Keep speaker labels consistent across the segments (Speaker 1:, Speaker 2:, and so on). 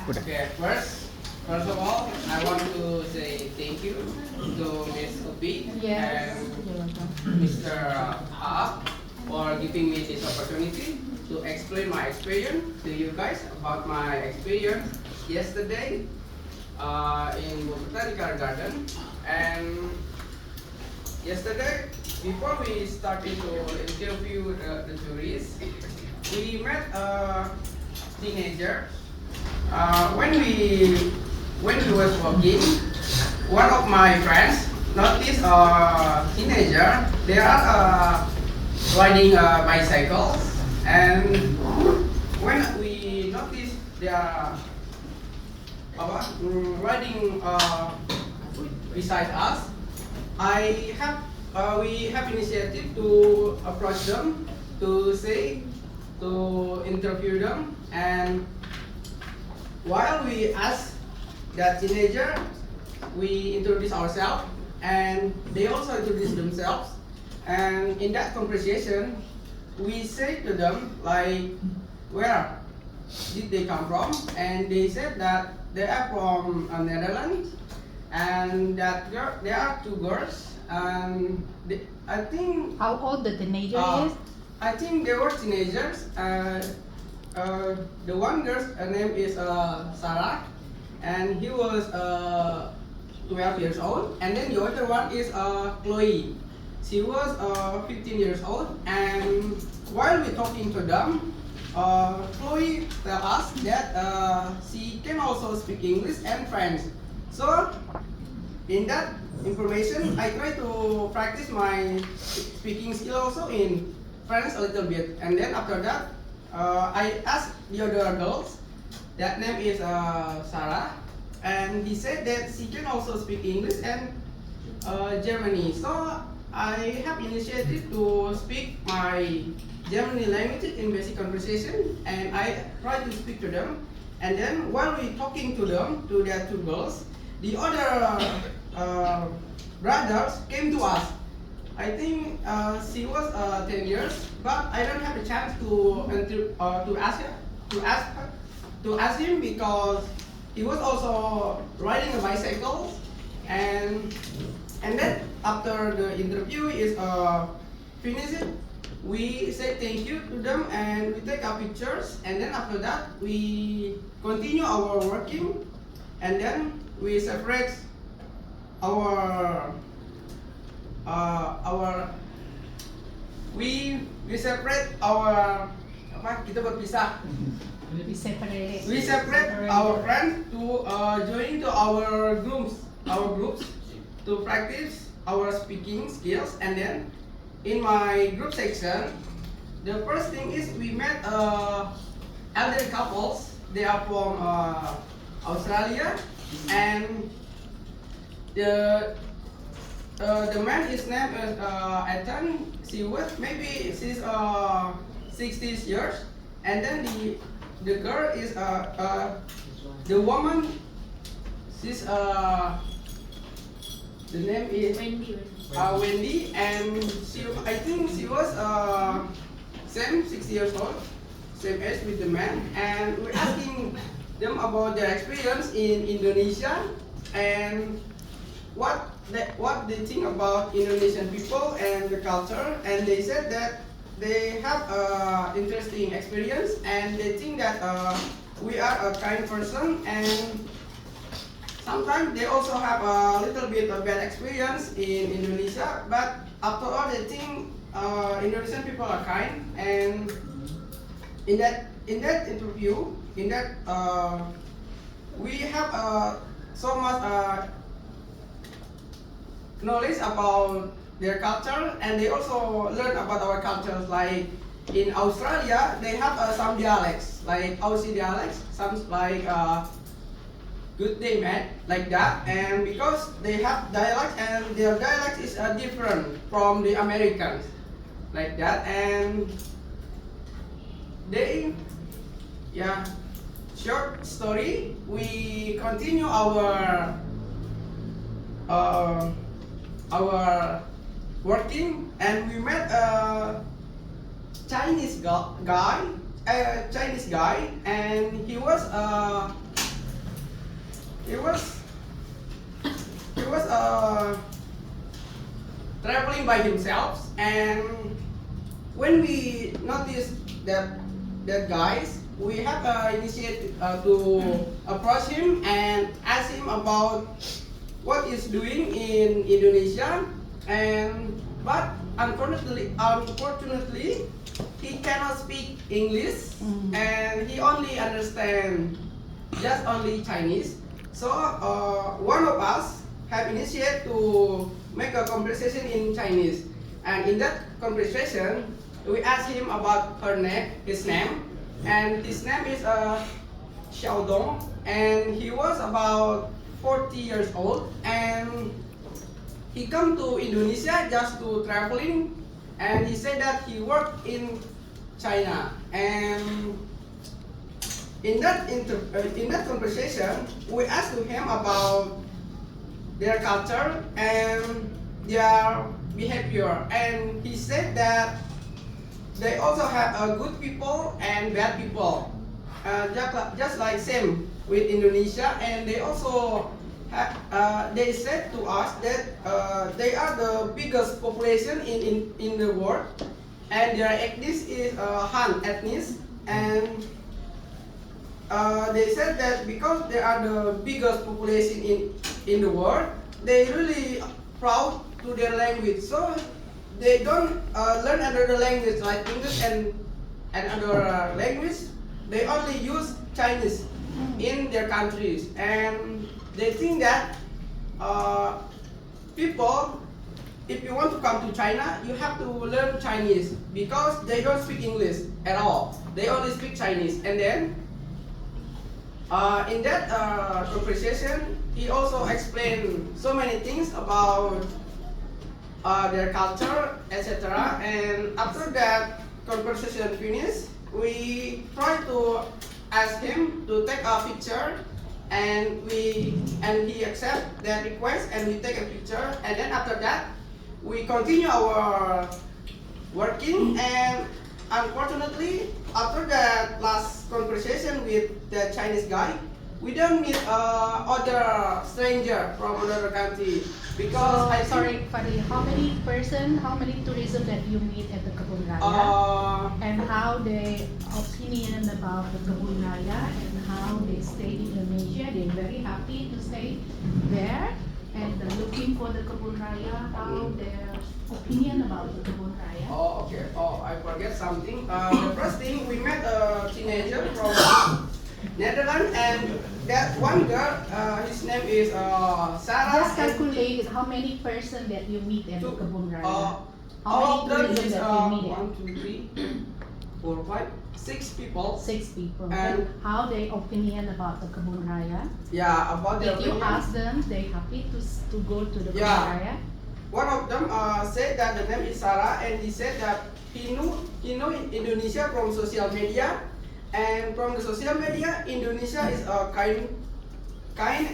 Speaker 1: Udah.
Speaker 2: Okay, first of all, I want to say thank you to Ms. Upi
Speaker 3: Yes.
Speaker 2: and Mr. Ha for giving me this opportunity to explain my experience to you guys about my experience yesterday in Botanical Garden. And yesterday, before we started to interview the tourists, we met a teenager. When we was walking, one of my friends noticed a teenager. They are riding bicycles, and when we noticed they are riding beside us, we have initiative to approach them to interview them. And while we ask that teenager, we introduce ourselves, and they also introduce themselves. And in that conversation, we say to them like, where did they come from? And they said that they are from Netherlands, and that there are two girls. And I think
Speaker 3: How old the teenager is?
Speaker 2: I think they were teenagers. The one girl's name is Sarah, and he was 12 years old. And then the other one is Chloe. She was 15 years old. And while we talking to them, Chloe tell us that she can also speak English and French. So in that information, I try to practice my speaking skill also in French a little bit. And then after that, I asked the other girls. That name is Sarah, and he said that she can also speak English and Germany. So I have initiative to speak my Germany language in basic conversation, and I try to speak to them. And then while we talking to them, to their two girls, the other brothers came to us. I think she was 10 years, but I don't have a chance to ask him because he was also riding a bicycle. And then after the interview is finished, we say thank you to them and we take our pictures. And then after that, we continue our working, and then we separate we separate our kita berpisah.
Speaker 3: We separate.
Speaker 2: We separate our friends to join to our groups to practice our speaking skills. And then in my group section, the first thing is we met elderly couples. They are from Australia, and the man, his name is Ethan. She's 60 years, and then the girl is the woman. She's the name is Wendy, and I think she was same 60 years old, same age with the man. And we're asking them about their experience in Indonesia and what they think about Indonesian people and the culture. And they said that they have interesting experience, and they think that we are a kind person. And sometimes they also have a little bit of bad experience in Indonesia, but after all, they think Indonesian people are kind. And in that interview, we have so much knowledge about their culture, and they also learn about our cultures. Like in Australia, they have some dialects, like Aussie dialects, some like good day mate, like that. And because they have dialect, and their dialect is different from the Americans, like that. And they, short story, we continue our working, and we met a Chinese guy, and he was he was traveling by himself, and when we noticed that guys, we have initiated to approach him and ask him about what he's doing in Indonesia, and but unfortunately he cannot speak English, and he only understand just only Chinese. So one of us have initiated to make a conversation in Chinese, and in that conversation we asked him about his name, and his name is Xiaodong, and he was about 40 years old, and he come to Indonesia just to traveling, and he said that he worked in China, and in that conversation we asked him about their culture and their behavior, and he said that they also have good people and bad people, just like same with Indonesia, and they also have, they said to us that they are the biggest population in the world, and their ethnic is Han ethnic, and they said that because they are the biggest population in the world, they really proud to their language, so they don't learn another language like English and other language. They only use Chinese in their countries, and they think that people, if you want to come to China, you have to learn Chinese because they don't speak English at all. They only speak Chinese, and then in that conversation, he also explained so many things about their culture, etc. And after that conversation finished, we try to ask him to take a picture, and he accept that request, and we take a picture, and then after that we continue our working, and unfortunately after that last conversation with the Chinese guy, we don't meet other stranger from another country because I
Speaker 3: sorry, Fadli, how many tourism that you meet at the Kebun Raya, and how they opinion about the Kebun Raya, and how they stay in Indonesia? They're very happy to stay there, and looking for the Kebun Raya, how their opinion about the Kebun Raya.
Speaker 2: Oh, okay. Oh, I forget something. The first thing, we met a teenager from Netherlands, and that one girl, his name is Sarah.
Speaker 3: Just calculate how many person that you meet at the Kebun Raya.
Speaker 2: All
Speaker 3: How
Speaker 2: of them
Speaker 3: many
Speaker 2: is
Speaker 3: tourism that you meet?
Speaker 2: 1, 2, 3, 4, 5, 6 people.
Speaker 3: 6 people.
Speaker 2: And
Speaker 3: how they opinion about the Kebun Raya?
Speaker 2: Yeah, about their
Speaker 3: Did you
Speaker 2: opinion.
Speaker 3: ask them? They happy to go to the Kebun
Speaker 2: Yeah.
Speaker 3: Raya?
Speaker 2: One of them said that the name is Sarah, and he said that he knew Indonesia from social media, and from the social media, Indonesia is a kind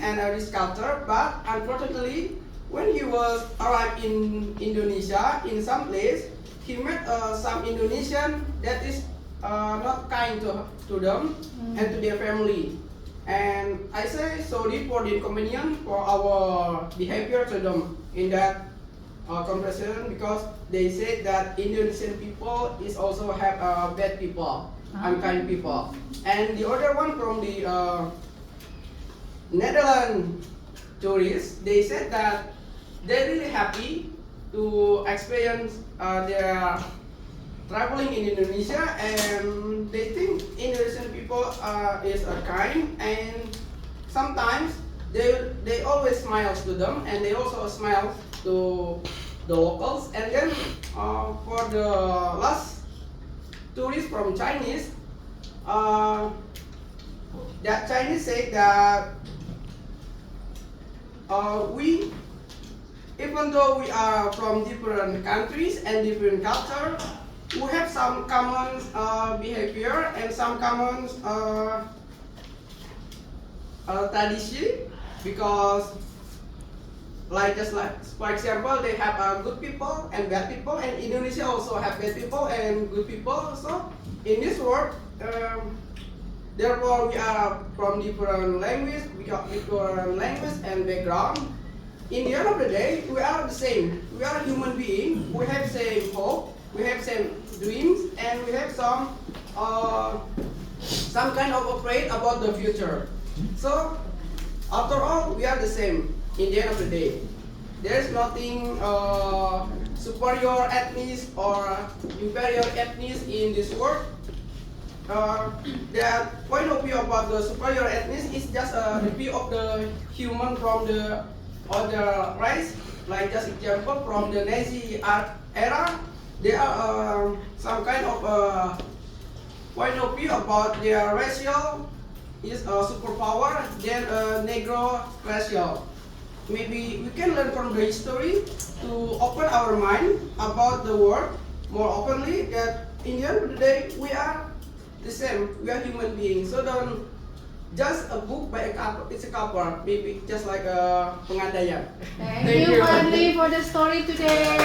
Speaker 2: and a rich culture. But unfortunately, when he was arrived in Indonesia, in some place, he met some Indonesian that is not kind to them and to their family. And I say sorry for the inconvenience for our behavior to them in that conversation, because they said that Indonesian people is also have bad people, unkind people. And the other one from the Netherlands tourists, they said that they're really happy to experience their traveling in Indonesia, and they think Indonesian people is kind, and sometimes they always smile to them, and they also smile to the locals. And then for the last tourists from Chinese, that Chinese say that we, even though we are from different countries and different culture, we have some common behavior and some common tradition, because just like for example, they have good people and bad people, and Indonesia also have bad people and good people. So in this world, Therefore, we are from different language, and background. In the end of the day, we are the same. We are human beings. We have same hope. We have same dreams, and we have some kind of afraid about the future. So, after all, we are the same. In the end of the day, there is nothing superior ethnic or inferior ethnic in this world. The point of view about the superior ethnic is just the view of the human from the other race. Like just example from the Nazi era, there are some kind of point of view about their racial is a superpower than a Negro racial. Maybe we can learn from the history to open our mind about the world more openly. That in the end of the day, we are the same. We are human beings. So don't just a book by a couple. It's a couple. Maybe just like a pengandaian.
Speaker 3: Thank you, Fadli, for the story today.